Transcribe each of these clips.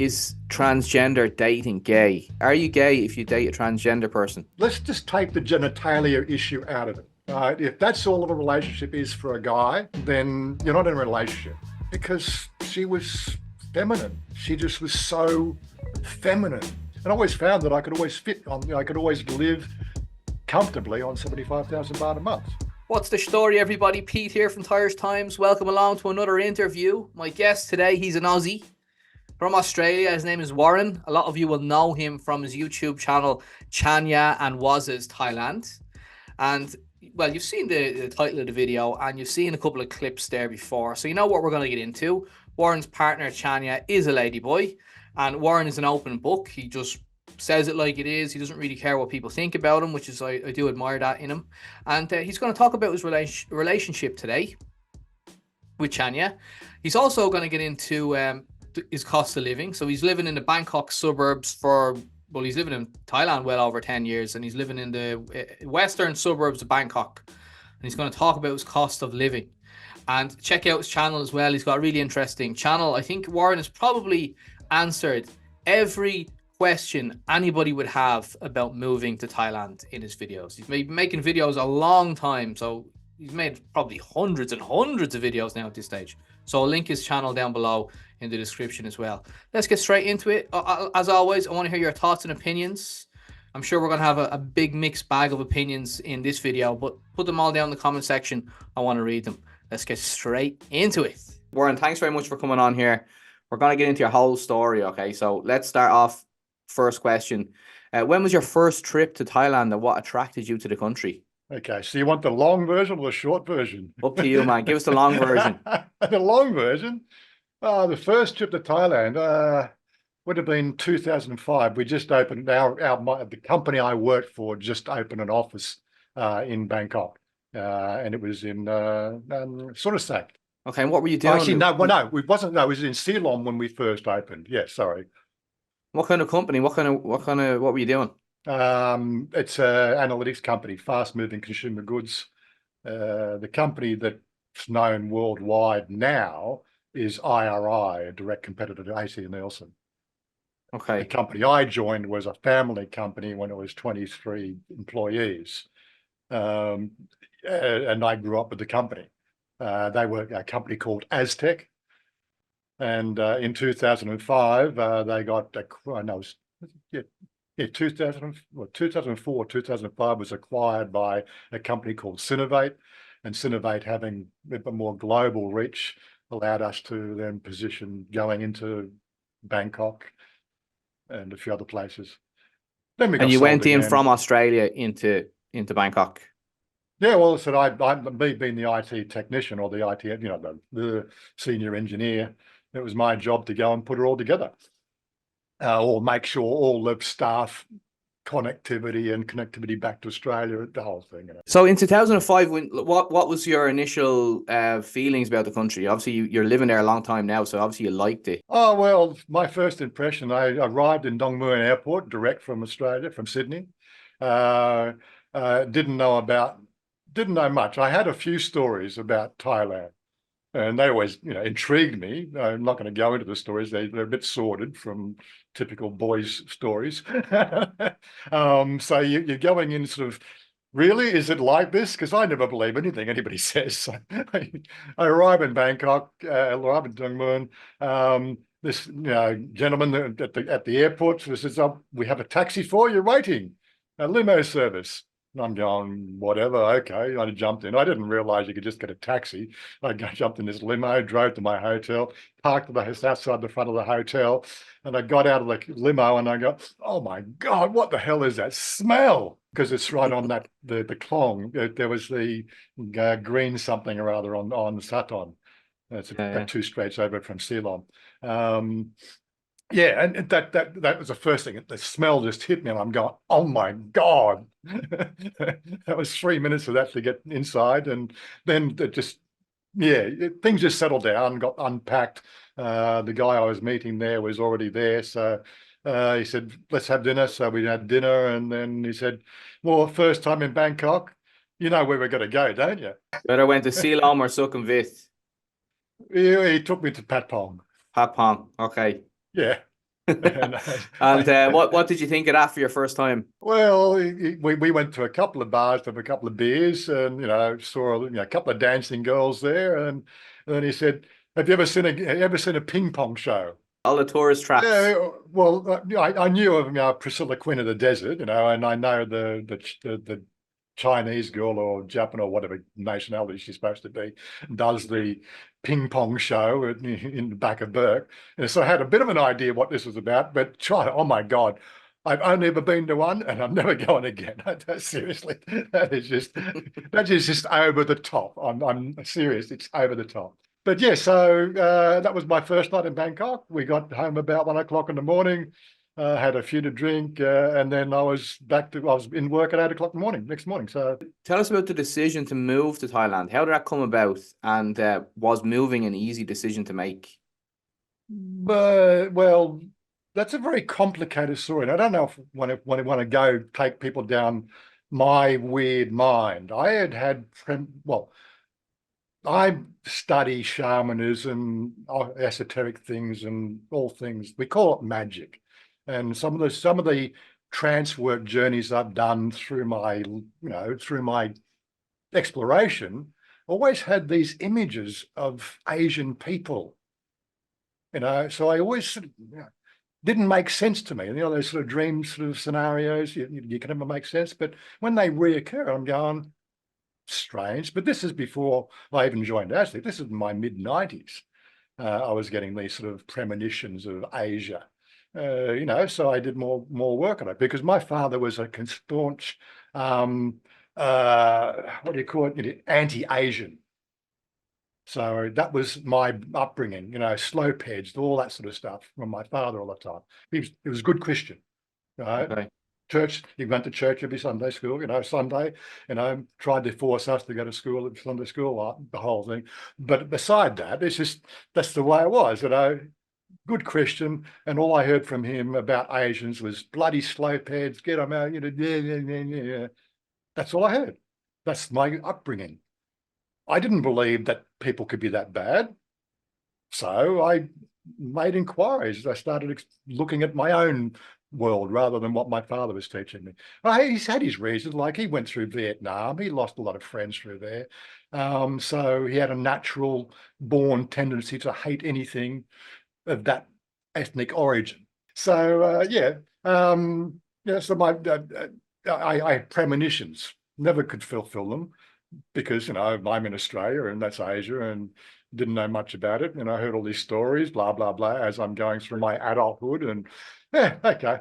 Is transgender dating gay? Are you gay if you date a transgender person? Let's just take the genitalia issue out of it. If that's all of a relationship is for a guy, then you're not in a relationship because she was feminine. She just was so feminine. And I always found that I could always fit on, I could always live comfortably on 75,000 baht a month. What's the story, everybody? Pete here from Thairish Times. Welcome along to another interview. My guest today, he's an Aussie from Australia. His name is Warren. A lot of you will know him from his YouTube channel, Chanya and Waz's Thailand. And well, you've seen the title of the video and you've seen a couple of clips there before. So you know what we're going to get into. Warren's partner, Chanya, is a ladyboy. And Warren is an open book. He just says it like it is. He doesn't really care what people think about him, which is, I do admire that in him. And he's going to talk about his relationship today with Chanya. He's also going to get into his cost of living. So he's living in the Bangkok suburbs well, he's living in Thailand well over 10 years, and he's living in the western suburbs of Bangkok. And he's going to talk about his cost of living. And check out his channel as well. He's got a really interesting channel. I think Warren has probably answered every question anybody would have about moving to Thailand in his videos. He's been making videos a long time, so he's made probably hundreds and hundreds of videos now at this stage. So I'll link his channel down below in the description as well. Let's get straight into it. As always, I want to hear your thoughts and opinions. I'm sure we're going to have a big mixed bag of opinions in this video, but put them all down in the comment section. I want to read them. Let's get straight into it. Warren, thanks very much for coming on here. We're going to get into your whole story, okay? So let's start off. First question. When was your first trip to Thailand and what attracted you to the country? Okay, so you want the long version or the short version? Up to you, man. Give us the long version. The long version? The first trip to Thailand would have been 2005. We just opened the company I worked for just opened an office in Bangkok, and it was in Sunasak. Okay, and what were you doing? Actually, no, it wasn't. No, it was in Ceylon when we first opened. Yeah, sorry. What kind of company? What were you doing? It's an analytics company, fast-moving consumer goods. The company that's known worldwide now is IRI, a direct competitor to AC Nielsen. Okay. The company I joined was a family company when it was 23 employees, and I grew up with the company. They were a company called Aztec. And in 2005, they got, 2004, 2005 was acquired by a company called Sinovate, and Sinovate, having a bit more global reach, allowed us to then position going into Bangkok and a few other places. Then we got and you went in again. From Australia into Bangkok. Yeah, well, so I being the IT technician or the IT, the senior engineer, it was my job to go and put it all together, or make sure all the staff connectivity back to Australia, the whole thing. So in 2005, what was your initial feelings about the country? Obviously, you're living there a long time now, so obviously you liked it. Oh, well, my first impression, I arrived in Dong Mueang Airport, direct from Australia, from Sydney. Didn't know much. I had a few stories about Thailand, and they always, intrigued me. I'm not going to go into the stories. They're a bit sordid from typical boys' stories. So you're going in sort of, really, is it like this? Because I never believe anything anybody says. So I arrive in Bangkok, arrive in Dong Mueang. This gentleman at the airport says, "Oh, we have a taxi for you waiting, a limo service." And I'm going, whatever, okay. I jumped in. I didn't realize you could just get a taxi. I jumped in this limo, drove to my hotel, parked at the house outside the front of the hotel, and I got out of the limo and I go, oh my God, what the hell is that smell? Because it's right on that the Klong. There was the green something or other on Saton. It's about 2 straits over from Ceylon. Yeah, and that was the first thing. The smell just hit me, and I'm going, "Oh my God!" That was 3 minutes of that to get inside, and then things just settled down, got unpacked. The guy I was meeting there was already there, so he said, "Let's have dinner." So we had dinner, and then he said, "Well, first time in Bangkok, you know where we're going to go, don't you?" Whether I went to Ceylon or Sukhumvit. He took me to Patpong. Patpong, okay. Yeah. And And what did you think of that for your first time? well, we went to a couple of bars to have a couple of beers, and saw a couple of dancing girls there, and then he said, "Have you ever seen a ping pong show?" All the tourist traps. Yeah, well, I knew of Priscilla, Queen of the Desert, and I know the Chinese girl or Japan or whatever nationality she's supposed to be does the ping pong show in the back of Burke. And so I had a bit of an idea what this was about, but oh my God, I've only ever been to one and I'm never going again. Seriously, that is just over the top. I'm serious, it's over the top. But yeah, so that was my first night in Bangkok. We got home about 1 o'clock in the morning, had a few to drink, and then I was in work at 8 o'clock in the morning, next morning. So Tell us about the decision to move to Thailand. How did that come about? And was moving an easy decision to make? But well, that's a very complicated story. And I don't know if I want to go take people down my weird mind. I study shamanism, esoteric things, and all things. We call it magic. And some of the trance work journeys I've done through my exploration, always had these images of Asian people. So I always sort of, didn't make sense to me. Those sort of dream sort of scenarios, you can never make sense. But when they reoccur, I'm going, strange. But this is before I even joined ASLIC. This is my mid-90s. I was getting these sort of premonitions of Asia. So I did more work on it because my father was a staunch, what do you call it, anti-Asian. So that was my upbringing, slope edged, all that sort of stuff from my father all the time. He was a good Christian, right? Okay. Church, he went to church every Sunday school, Sunday, tried to force us to go to school, Sunday school, the whole thing. But beside that, that's the way it was, good Christian. And all I heard from him about Asians was bloody slope heads, get them out, yeah. That's all I heard. That's my upbringing. I didn't believe that people could be that bad. So I made inquiries. I started looking at my own world rather than what my father was teaching me. Well, he's had his reasons, like he went through Vietnam. He lost a lot of friends through there. So he had a natural born tendency to hate anything of that ethnic origin. So, so I had premonitions, never could fulfill them because, I'm in Australia and that's Asia and didn't know much about it. And I heard all these stories, blah, blah, blah, as I'm going through my adulthood. And yeah, okay.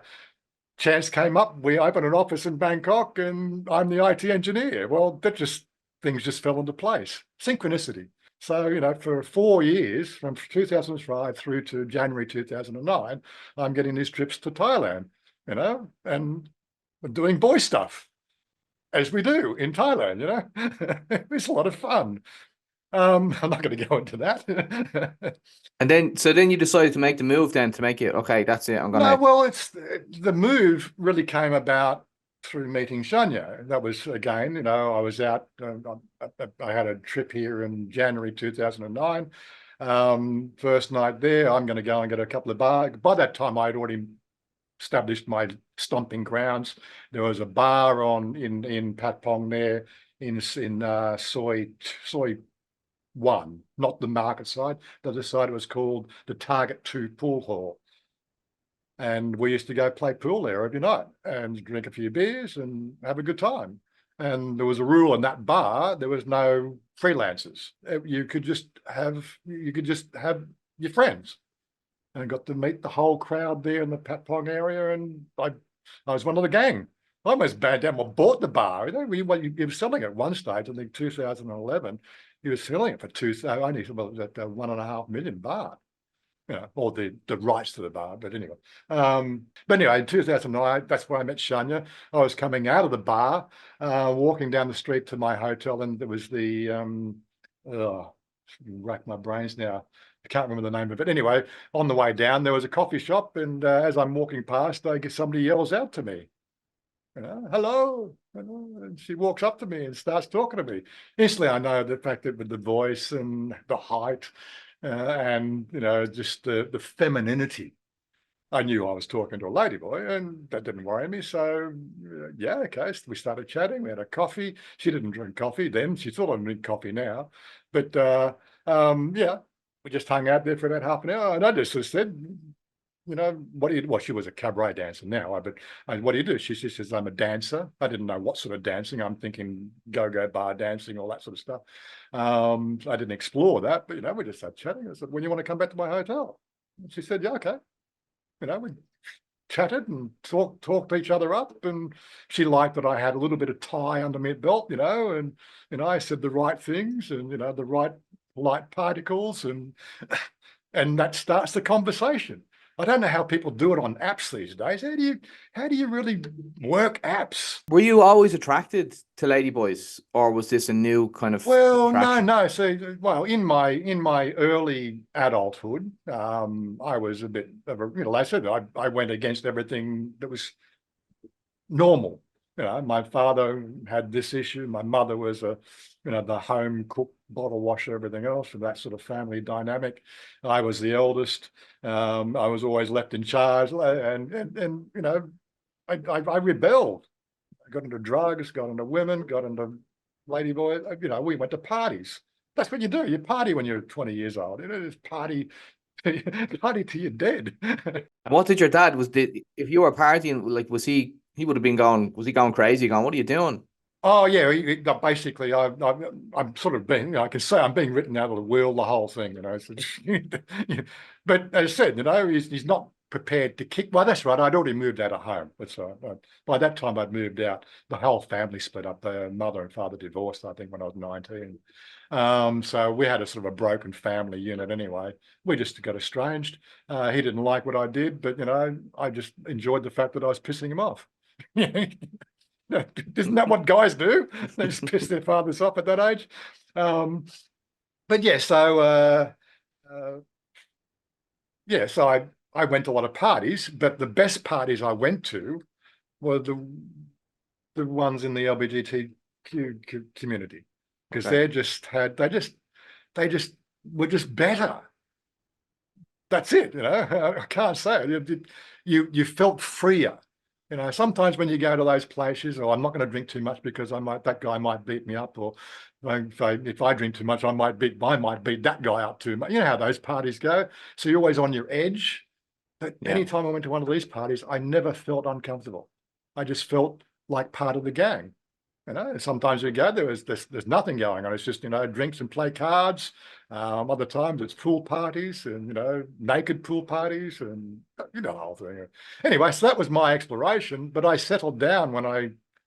Chance came up. We opened an office in Bangkok and I'm the IT engineer. Well, things just fell into place. Synchronicity. So, for 4 years, from 2005 through to January 2009, I'm getting these trips to Thailand, and doing boy stuff, as we do in Thailand, It's a lot of fun. I'm not going to go into that. And then you decided to make the move then to make it, okay, that's it. I'm No, gonna well, it's the move really came about through meeting Chanya. That was again, I was out. I had a trip here in January 2009. First night there, I'm going to go and get a couple of bars. By that time, I'd already established my stomping grounds. There was a bar in Patpong there in Soy 1, not the market side. The other side was called the Target 2 Pool Hall. And we used to go play pool there every night and drink a few beers and have a good time. And there was a rule in that bar, there was no freelancers. You could just have your friends. And I got to meet the whole crowd there in the Patpong area. And I was one of the gang. I almost bowed down, bought the bar. He was selling it at one stage, I think 2011. He was selling it for only about 1.5 million baht. Or the rights to the bar, but anyway. But anyway, in 2009, that's where I met Chanya. I was coming out of the bar, walking down the street to my hotel, and there was rack my brains now. I can't remember the name of it. Anyway, on the way down, there was a coffee shop, and as I'm walking past, somebody yells out to me, hello. And she walks up to me and starts talking to me. Instantly, I know the fact that with the voice and the height, and just the femininity I knew I was talking to a ladyboy, and that didn't worry me. So, yeah, okay. So we started chatting. We had a coffee. She didn't drink coffee then. She thought I drink coffee now. But yeah, we just hung out there for about half an hour. And I just sort of said, what do you do? Well, she was a cabaret dancer now, but what do you do? She says, I'm a dancer. I didn't know what sort of dancing. I'm thinking go-go bar dancing, all that sort of stuff. I didn't explore that, but, we just started chatting. I said, when you want to come back to my hotel? And she said, yeah, okay. We chatted and talked each other up, and she liked that I had a little bit of Thai under my belt, and I said the right things, and the right polite particles, and that starts the conversation. I don't know how people do it on apps these days. How do you really work apps? Were you always attracted to ladyboys, or was this a new kind of Well, attraction? no. So, well, in my early adulthood, I was a bit of a, like I said, I went against everything that was normal. My father had this issue. My mother was the home cook, bottle washer, everything else, and that sort of family dynamic. I was the eldest. I was always left in charge, and I rebelled. I got into drugs, got into women, got into ladyboy. We went to parties. That's what you do. You party when you're 20 years old. Just party, party till you're dead. And what did your dad if you were partying, like, he would have been going, was he going crazy, going, what are you doing? Oh yeah, basically, I'm sort of being, I can say I'm being written out of the will, the whole thing, So, but as I said, he's not prepared to kick. Well, that's right. I'd already moved out of home. That's right. By that time, I'd moved out. The whole family split up. The mother and father divorced, I think, when I was 19. So we had a sort of a broken family unit anyway. We just got estranged. He didn't like what I did, but I just enjoyed the fact that I was pissing him off. Isn't that what guys do? They just piss their fathers off at that age. But yeah, so I went to a lot of parties, but the best parties I went to were the ones in the LGBTQ community, because Okay. they just were just better. That's it. I can't say it. You felt freer. Sometimes when you go to those places, or I'm not going to drink too much because that guy might beat me up, or if I drink too much, I might beat that guy up too much. You know how those parties go. So you're always on your edge. But Yeah. anytime I went to one of these parties, I never felt uncomfortable. I just felt like part of the gang. Sometimes you go there's nothing going on. It's just drinks and play cards. Other times it's pool parties and naked pool parties and the whole thing. Anyway, so that was my exploration. But I settled down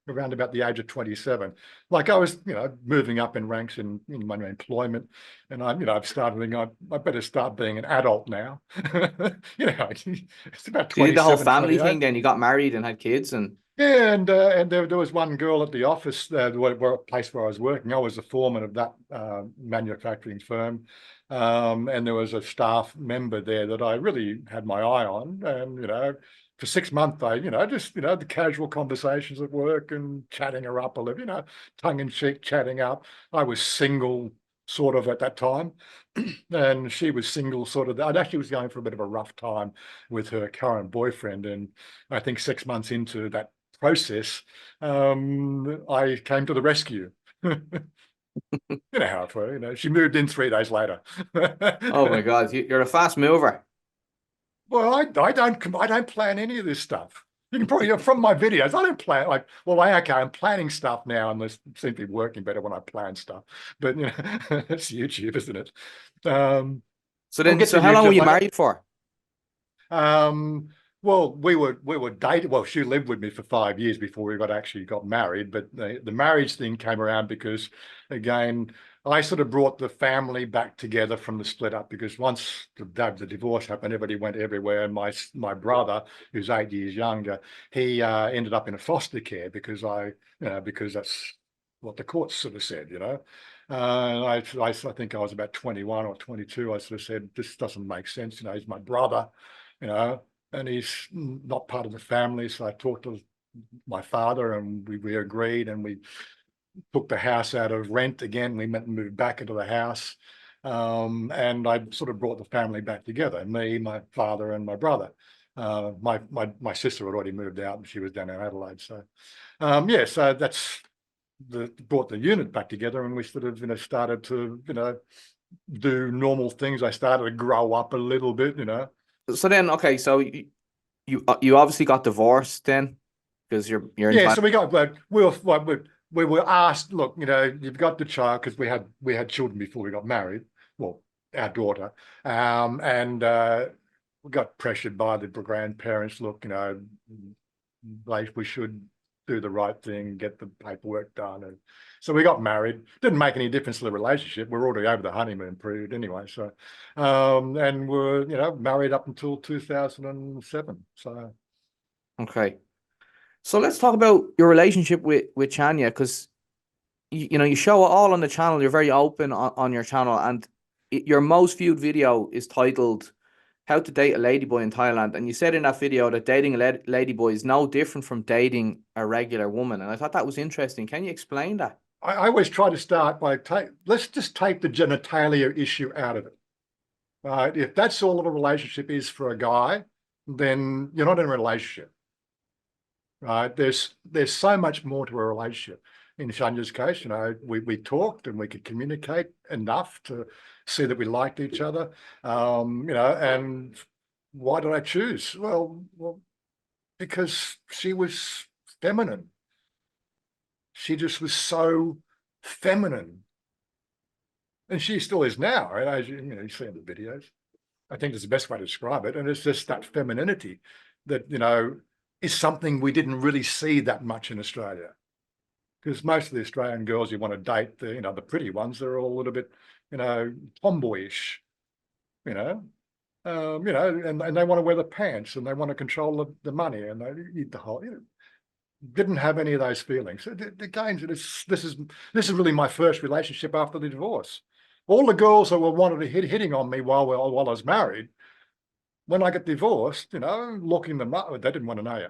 around about the age of 27. Like I was moving up in ranks in my employment, and I've started thinking I better start being an adult now. It's about So you did the whole 27, family 28. thing, then you got married and had kids, and Yeah, and there was one girl at the office, where place where I was working. I was the foreman of that manufacturing firm, and there was a staff member there that I really had my eye on. And for 6 months, just the casual conversations at work and chatting her up a little, tongue in cheek, chatting up. I was single, sort of, at that time, and she was single, sort of. I actually was going for a bit of a rough time with her current boyfriend, and I think 6 months into that process, I came to the rescue. How it works. She moved in 3 days later. oh my God, you're a fast mover. Well, I don't plan any of this stuff. You can probably, from my videos, I don't plan I'm planning stuff now, and this seems to be working better when I plan stuff. But it's YouTube, isn't it? So We'll then, get so to how long were YouTube. you married for? Well, we were dating. Well, she lived with me for 5 years before we actually got married. But the marriage thing came around because, again, I sort of brought the family back together from the split up, because once the divorce happened, everybody went everywhere. And my brother, who's 8 years younger, he ended up in a foster care because because that's what the courts sort of said. I think I was about 21 or 22. I sort of said, this doesn't make sense. He's my brother, you know, and he's not part of the family. So I talked to my father, and we agreed, and we took the house out of rent again. We moved back into the house, and I sort of brought the family back together, me, my father, and my brother. My sister had already moved out and she was down in Adelaide. So yeah, so that's brought the unit back together, and we sort of started to do normal things. I started to grow up a little bit. So then, okay, so you obviously got divorced then because you're in Yeah, Thailand. so we were asked, look, you've got the child, because we had children before we got married. Well, our daughter, and we got pressured by the grandparents. Look, like we should do the right thing, get the paperwork done, and so we got married. Didn't make any difference to the relationship. We're already over the honeymoon period anyway. So, and we're married up until 2007. So, Okay. So let's talk about your relationship with Chanya, because you show it all on the channel. You're very open on your channel, and your most viewed video is titled "How to Date a Ladyboy in Thailand." And you said in that video that dating a ladyboy is no different from dating a regular woman. And I thought that was interesting. Can you explain that? I always try to start by let's just take the genitalia issue out of it. If that's all of a relationship is for a guy, then you're not in a relationship. Right? There's so much more to a relationship. In Chanya's case, we talked and we could communicate enough to see that we liked each other. And why did I choose? Well, because she was feminine. She just was so feminine. And she still is now, right? As you see in the videos. I think that's the best way to describe it. And it's just that femininity that, is something we didn't really see that much in Australia. Because most of the Australian girls you want to date, the pretty ones, they're all a little bit, tomboyish, and they want to wear the pants and they want to control the money and they eat the whole, didn't have any of those feelings. Again, this is really my first relationship after the divorce. All the girls that were wanted to hitting on me while I was married, when I got divorced, looking them up, they didn't want to know you.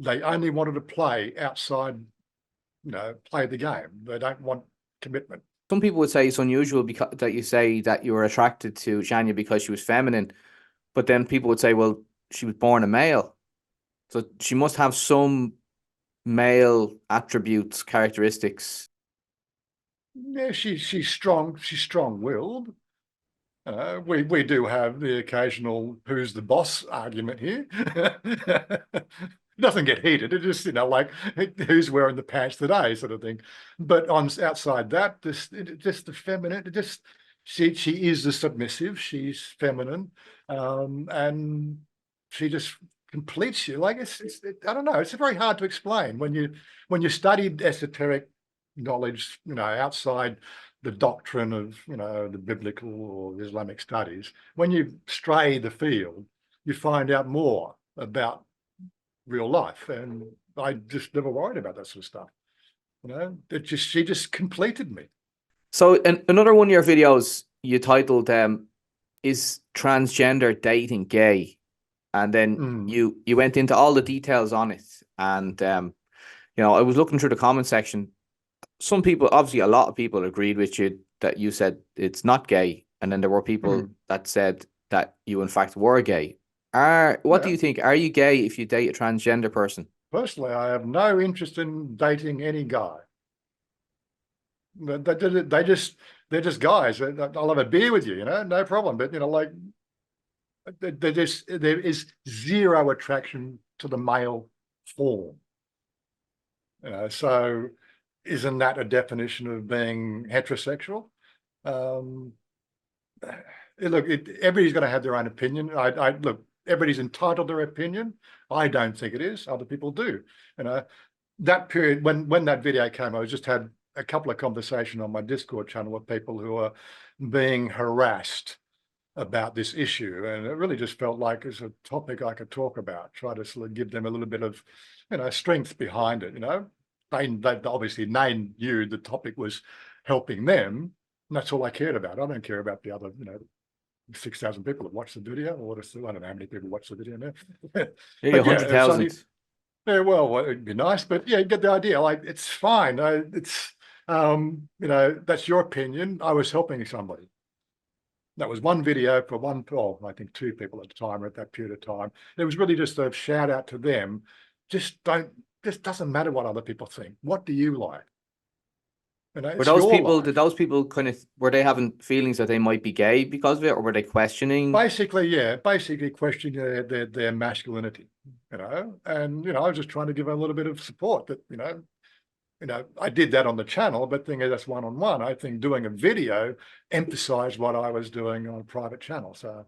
They only wanted to play outside, play the game. They don't want commitment. Some people would say it's unusual because that you say that you were attracted to Chanya because she was feminine, but then people would say, well, she was born a male, so she must have some male attributes, characteristics. Yeah, she's strong. She's strong-willed. We do have the occasional "who's the boss" argument here. It doesn't get heated. It just like who's wearing the pants today, sort of thing. But outside that, just the feminine. She is the submissive. She's feminine, and she just completes you. Like I don't know. It's very hard to explain when you studied esoteric knowledge, outside the doctrine of, the biblical or Islamic studies. When you stray the field, you find out more about real life. And I just never worried about that sort of stuff. She just completed me. So another one of your videos you titled "Is Transgender Dating Gay?" And then you went into all the details on it. And I was looking through the comment section. Some people, obviously a lot of people agreed with you that you said it's not gay. And then there were people that said that you in fact were gay. What do you think? Are you gay if you date a transgender person? Personally, I have no interest in dating any guy. They're just guys. I'll have a beer with you, no problem. But there is zero attraction to the male form. So isn't that a definition of being heterosexual? Look, everybody's going to have their own opinion. Look, everybody's entitled to their opinion. I don't think it is. Other people do. That period when that video came, I just had a couple of conversations on my Discord channel with people who are being harassed about this issue, and it really just felt like it's a topic I could talk about. Try to sort of give them a little bit of, strength behind it. They obviously knew the topic was helping them, and that's all I cared about. I don't care about the other, 6,000 people that watched the video, or I don't know how many people watched the video now. Maybe 100,000. Yeah, well, it'd be nice, but yeah, you get the idea. Like, it's fine. That's your opinion. I was helping somebody. That was one video for one, oh, I think two people at the time, or at that period of time. It was really just a shout out to them. Just doesn't matter what other people think. What do you like? You know, Were it's those your people, life. did those people kind of, were they having feelings that they might be gay because of it, or were they questioning? Basically, yeah, basically questioning their masculinity, and I was just trying to give a little bit of support that, I did that on the channel, but thing is that's one-on-one. I think doing a video emphasized what I was doing on a private channel. So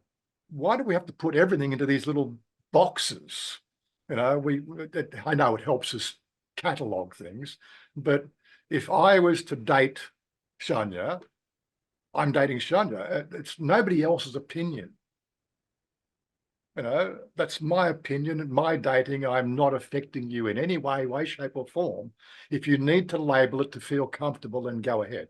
why do we have to put everything into these little boxes? I know it helps us catalog things, but if I was to date Chanya, I'm dating Chanya. It's nobody else's opinion. That's my opinion and my dating. I'm not affecting you in any way, shape, or form. If you need to label it to feel comfortable, then go ahead.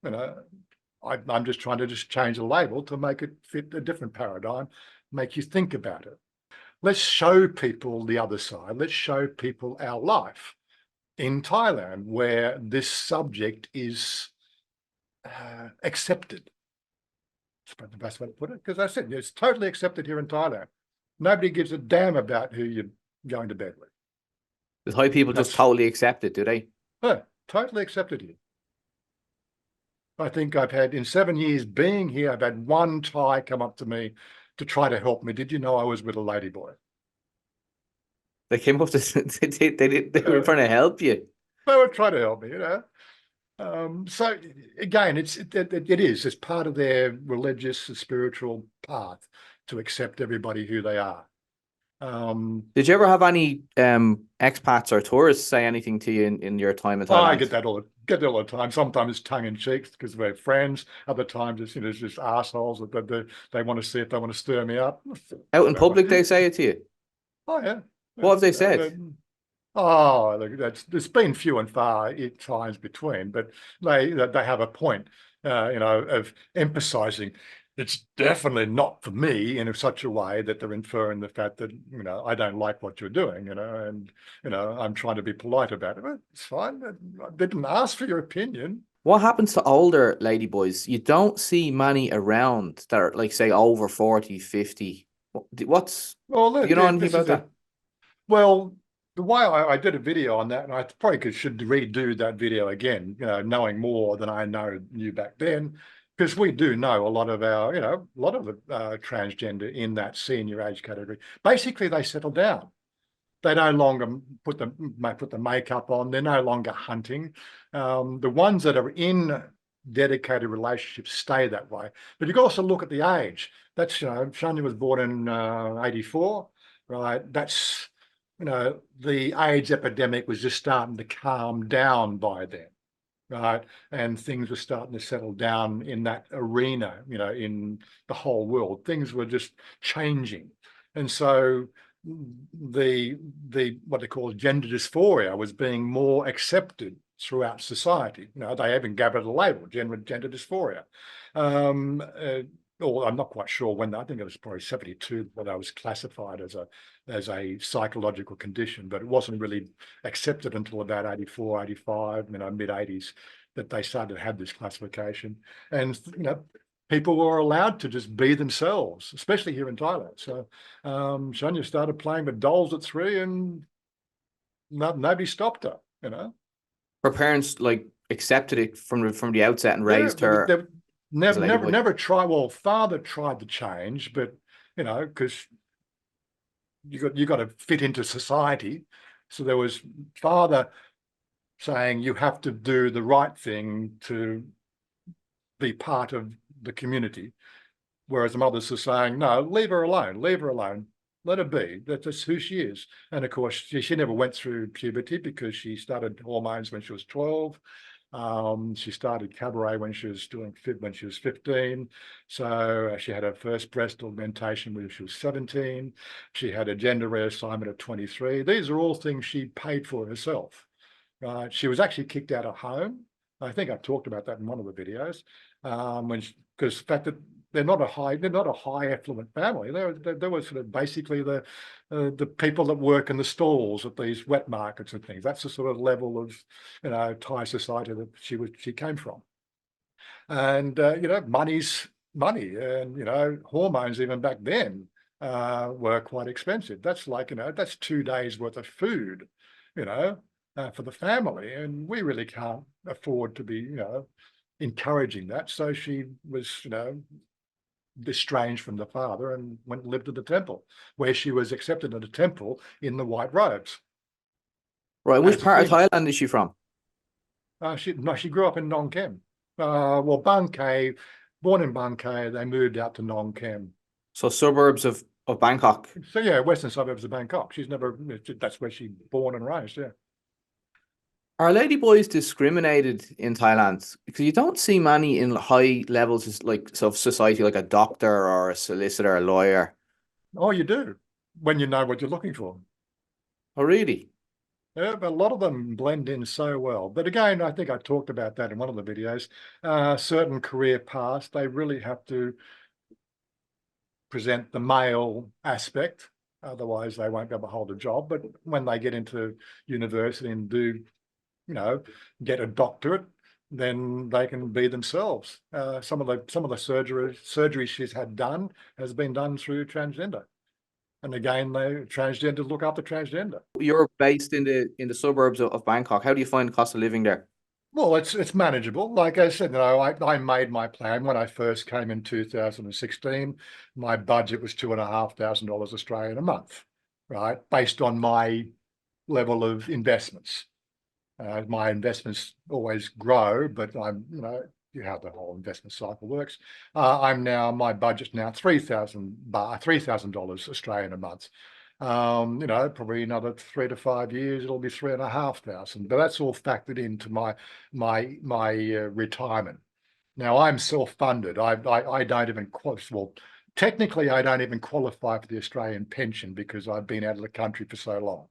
I'm just trying to change the label to make it fit a different paradigm, make you think about it. Let's show people the other side. Let's show people our life in Thailand, where this subject is accepted. That's probably the best way to put it, because I said it's totally accepted here in Thailand. Nobody gives a damn about who you're going to bed with. The Thai people just totally accept it, do they? Yeah, totally accepted here. I think I've had, in 7 years being here, I've had one Thai come up to me to try to help me. Did you know I was with a ladyboy? They came up to, they were trying to help you. They were trying to help me, So again, it is. It's part of their religious and spiritual path to accept everybody who they are. Did you ever have any expats or tourists say anything to you in your time in Thailand? I get that all the time. Sometimes it's tongue in cheek because we're friends. Other times it's it's just assholes that they want to see if they want to stir me up. Out in public, they say it to you. Oh yeah. What have they said? Oh, look, there's been few and far times between, but they have a point, of emphasising it's definitely not for me in such a way that they're inferring the fact that I don't like what you're doing, and I'm trying to be polite about it. But it's fine. I didn't ask for your opinion. What happens to older ladyboys? You don't see many around that are like, say, over 40, 50. What's, Well, do you know anything about that? Well, the way I did a video on that, and I probably should redo that video again, knowing more than I knew back then, because we do know a lot of our, a lot of the transgender in that senior age category. Basically, they settle down. They no longer put the makeup on. They're no longer hunting. The ones that are in dedicated relationships stay that way. But you can also look at the age. That's, Chanya was born in 84, right? That's, the AIDS epidemic was just starting to calm down by then, right? And things were starting to settle down in that arena, in the whole world. Things were just changing. And so the what they call gender dysphoria was being more accepted throughout society. They even gave it a label, gender dysphoria. Or I'm not quite sure when. I think it was probably 72 when I was classified as a psychological condition, but it wasn't really accepted until about 84, 85, mid 80s, that they started to have this classification. And people were allowed to just be themselves, especially here in Thailand. So Chanya started playing with dolls at 3, and nobody stopped her. Her parents like accepted it from the outset and raised her. Never try. Well, father tried to change, but because you got to fit into society. So there was father saying you have to do the right thing to be part of the community, whereas the mothers are saying, no, leave her alone, let her be. That's who she is. And of course, she never went through puberty because she started hormones when she was 12. She started cabaret when she was 15. So she had her first breast augmentation when she was 17. She had a gender reassignment at 23. These are all things she paid for herself. She was actually kicked out of home. I think I talked about that in one of the videos. Because the fact that they're not a high affluent family. They were sort of basically the people that work in the stalls at these wet markets and things. That's the sort of level of Thai society that she came from. And money's money, and hormones even back then were quite expensive. That's like that's 2 days worth of food, for the family, and we really can't afford to be encouraging that. So she was estranged from the father and went and lived at the temple, where she was accepted at a temple in the white robes Right. Which as a part of female. Thailand is she from? She grew up in Nong Kem. Well, Bangkok, born in Bangkok, they moved out to Nong Kem. So suburbs of Bangkok. So yeah, western suburbs of Bangkok. That's where she born and raised. Yeah. Are ladyboys discriminated in Thailand? Because you don't see many in high levels of society, like a doctor or a solicitor, a lawyer. Oh, you do, when you know what you're looking for. Oh, really? Yeah, but a lot of them blend in so well. But again, I think I talked about that in one of the videos. Certain career paths, they really have to present the male aspect. Otherwise, they won't be able to hold a job. But when they get into university and do, get a doctorate, then they can be themselves. Some of the surgery she's had done has been done through transgender. And again, they transgender look after transgender. You're based in the suburbs of Bangkok. How do you find the cost of living there? Well, it's manageable. Like I said, I made my plan when I first came in 2016. My budget was $2,500 Australian a month, right? Based on my level of investments. My investments always grow, but how the whole investment cycle works. My budget's now $3,000 Australian a month. Probably another 3 to 5 years, it'll be 3,500. But that's all factored into my retirement. Now I'm self-funded. I don't even qualify. Well, technically, I don't even qualify for the Australian pension because I've been out of the country for so long.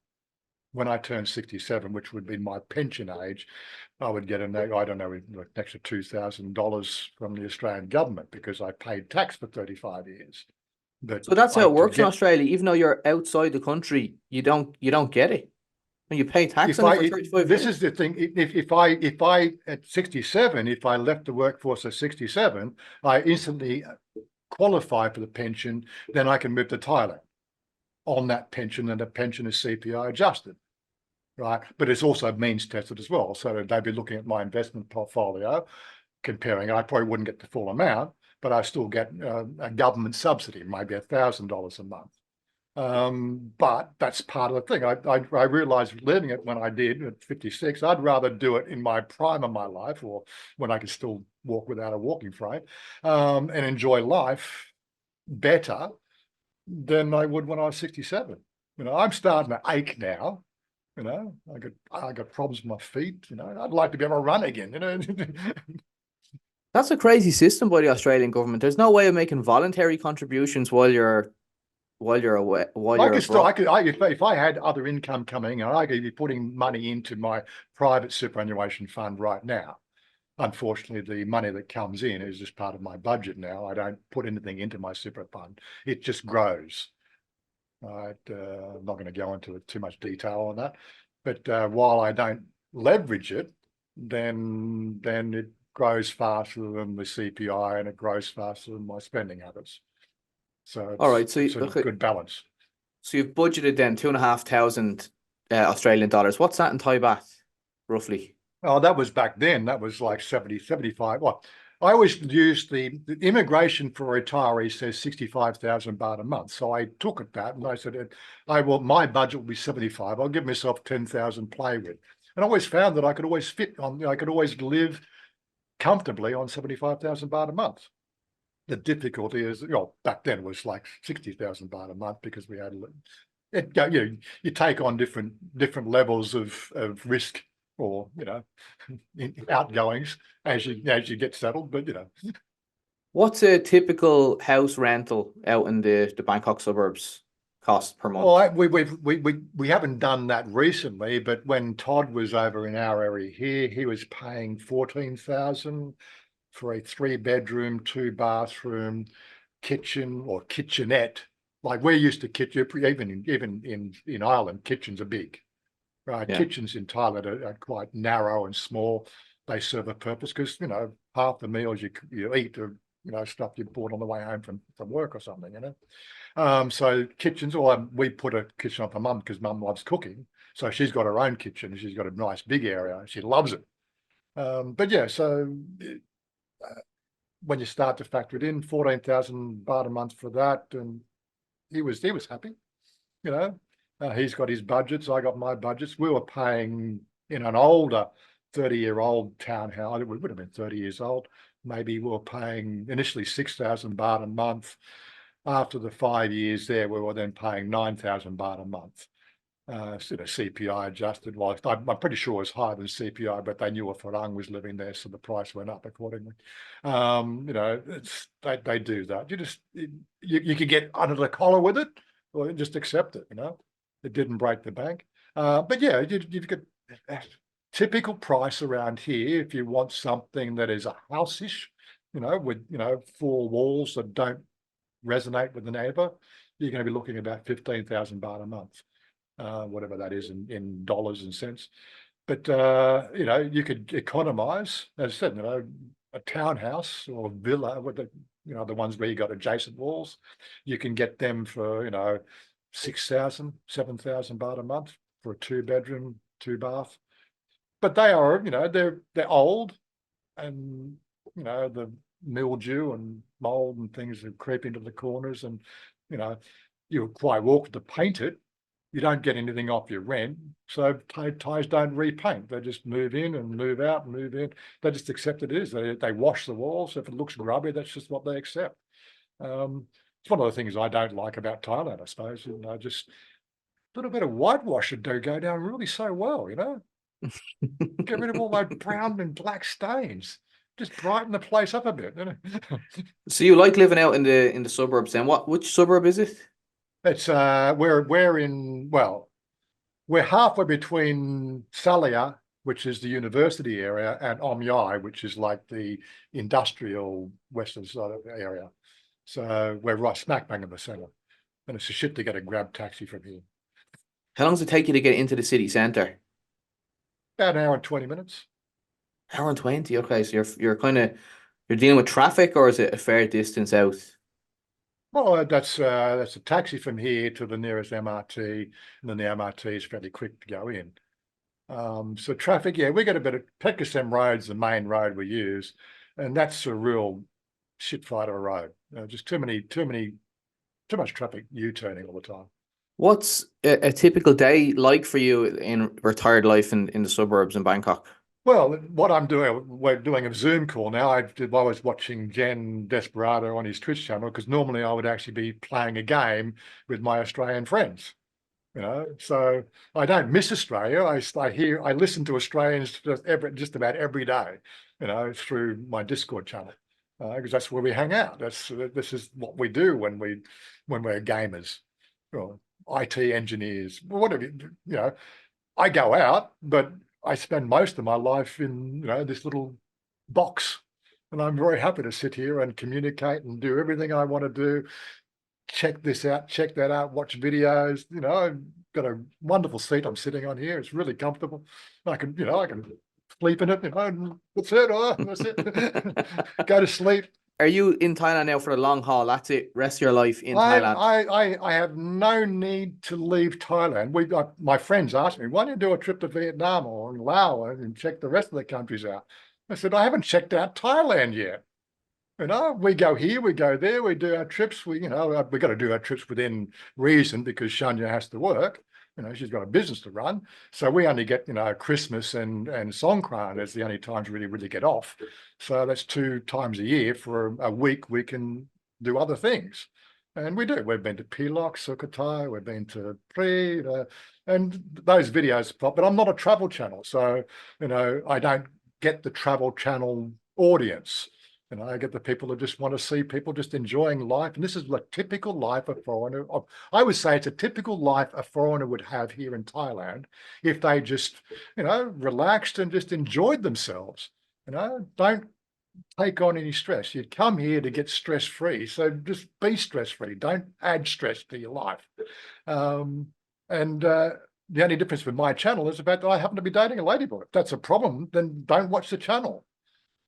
When I turned 67, which would be my pension age, I would get an extra $2,000 from the Australian government because I paid tax for 35 years. But So that's how it works in Australia. Even though you're outside the country, you don't get it. When you pay tax on it for 35 this years. is the thing. If I at 67, if I left the workforce at 67, I instantly qualify for the pension. Then I can move to Thailand on that pension, and the pension is CPI adjusted, right? But it's also means tested as well. So they'd be looking at my investment portfolio, comparing. I probably wouldn't get the full amount, but I still get a government subsidy, maybe $1,000 a month. But that's part of the thing. I realized leaving it when I did at 56, I'd rather do it in my prime of my life, or when I could still walk without a walking frame, and enjoy life better than I would when I was 67. I'm starting to ache now. I got problems with my feet. I'd like to be able to run again. That's a crazy system by the Australian government. There's no way of making voluntary contributions while you're away, while I you're could still, abroad. if I had other income coming in, I could be putting money into my private superannuation fund right now. Unfortunately, the money that comes in is just part of my budget now. I don't put anything into my super fund. It just grows. I'm not going to go into too much detail on that. But while I don't leverage it, then it grows faster than the CPI, and it grows faster than my spending habits. So All right. it's a good balance. So you've budgeted then 2,500 Australian dollars. What's that in Thai baht, roughly? Oh, that was back then. That was like 70, 75. Well, I always use the immigration for retirees says 65,000 baht a month. So I took at that and I said, my budget will be 75. I'll give myself 10,000 play with. And I always found that I could always live comfortably on 75,000 baht a month. The difficulty is, back then it was like 60,000 baht a month because we had you take on different levels of risk, or outgoings as you get settled. But What's a typical house rental out in the Bangkok suburbs cost per month? well, we haven't done that recently, but when Todd was over in our area here, he was paying 14,000 for a 3-bedroom, 2-bathroom kitchen or kitchenette. Like we're used to kitchen, even in Ireland, kitchens are big. Right, Yeah. kitchens in Thailand are quite narrow and small. They serve a purpose because half the meals you eat are stuff you bought on the way home from work or something, So kitchens, or we put a kitchen up for mum because mum loves cooking. So she's got her own kitchen. She's got a nice big area. She loves it. But yeah, so when you start to factor it in, 14,000 baht a month for that, and he was happy. He's got his budgets. I got my budgets. We were paying in an older 30-year-old townhouse. It would have been 30 years old. Maybe we were paying initially 6,000 baht a month. After the 5 years there, we were then paying 9,000 baht a month. CPI adjusted. Well, I'm pretty sure it was higher than CPI, but they knew a Farang was living there, so the price went up accordingly. They do that. You could get under the collar with it, or just accept it. It didn't break the bank. But yeah, you've got a typical price around here if you want something that is a house-ish, with 4 walls that don't resonate with the neighbour. You're going to be looking at about 15,000 baht a month. Whatever that is in dollars and cents. But, you could economize, as I said, a townhouse or a villa with the ones where you got adjacent walls. You can get them for, 6,000, 7,000 baht a month for a 2-bedroom, 2-bath. But they are, they're old, and, the mildew and mold and things that creep into the corners, and, you're quite welcome to paint it. You don't get anything off your rent. So Thais don't repaint. They just move in and move out and move in. They just accept it is. They wash the walls. If it looks grubby, that's just what they accept. It's one of the things I don't like about Thailand, I suppose. Just a little bit of whitewash would go down really so well, Get rid of all those brown and black stains. Just brighten the place up a bit. So you like living out in the suburbs then? Which suburb is it? It's we're halfway between Salia, which is the university area, and Omyai, which is like the industrial western side of the area. So we're right smack bang in the centre, and it's a shit to get a grab taxi from here. How long does it take you to get into the city centre? About an hour and 20 minutes. Hour and 20. Okay, so you're dealing with traffic, or is it a fair distance out? Well, that's a taxi from here to the nearest MRT, and then the MRT is fairly quick to go in. So traffic, yeah, we got a bit of Pekasem Road's the main road we use, and that's a real shit fight of a road. Just too much traffic U-turning all the time. What's a typical day like for you in retired life in the suburbs in Bangkok? Well, what I'm doing, we're doing a Zoom call now. I was watching Jen Desperado on his Twitch channel, because normally I would actually be playing a game with my Australian friends. So I don't miss Australia. I listen to Australians just about every day, through my Discord channel, because that's where we hang out. This is what we do when we're gamers, or IT engineers, whatever. I go out, but I spend most of my life in this little box, and I'm very happy to sit here and communicate and do everything I want to do. Check this out, check that out, watch videos. I've got a wonderful seat I'm sitting on here. It's really comfortable. I can sleep in it. And that's it. Oh, that's it. Go to sleep. Are you in Thailand now for the long haul? That's it. Rest of your life in Thailand. I have no need to leave Thailand. My friends asked me, why don't you do a trip to Vietnam or Laos and check the rest of the countries out? I said, I haven't checked out Thailand yet. We go here, we go there, we do our trips. We got to do our trips within reason, because Chanya has to work. She's got a business to run. So we only get, Christmas and Songkran as the only times we really get off. So that's 2 times a year for a week we can do other things. And we do. We've been to Pilok, Sukhothai, we've been to Pri, and those videos pop. But I'm not a travel channel. So, I don't get the travel channel audience. I get the people who just want to see people just enjoying life. And this is a typical life a foreigner. I would say it's a typical life a foreigner would have here in Thailand if they just, relaxed and just enjoyed themselves. Don't take on any stress. You come here to get stress-free. So just be stress-free. Don't add stress to your life. The only difference with my channel is about that I happen to be dating a ladyboy. If that's a problem, then don't watch the channel.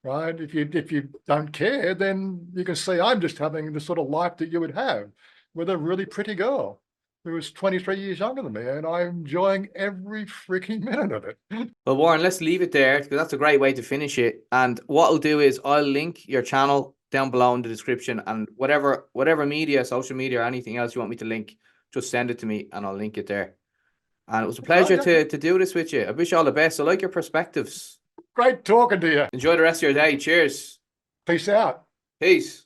right? If you don't care, then you can see I'm just having the sort of life that you would have with a really pretty girl who is 23 years younger than me, and I'm enjoying every freaking minute of it. Well, Warren, let's leave it there because that's a great way to finish it. And what I'll do is I'll link your channel down below in the description, and whatever media, social media, or anything else you want me to link, just send it to me and I'll link it there. And it was a pleasure to do this with you. I wish you all the best. I like your perspectives. Great talking to you. Enjoy the rest of your day. Cheers. Peace out. Peace.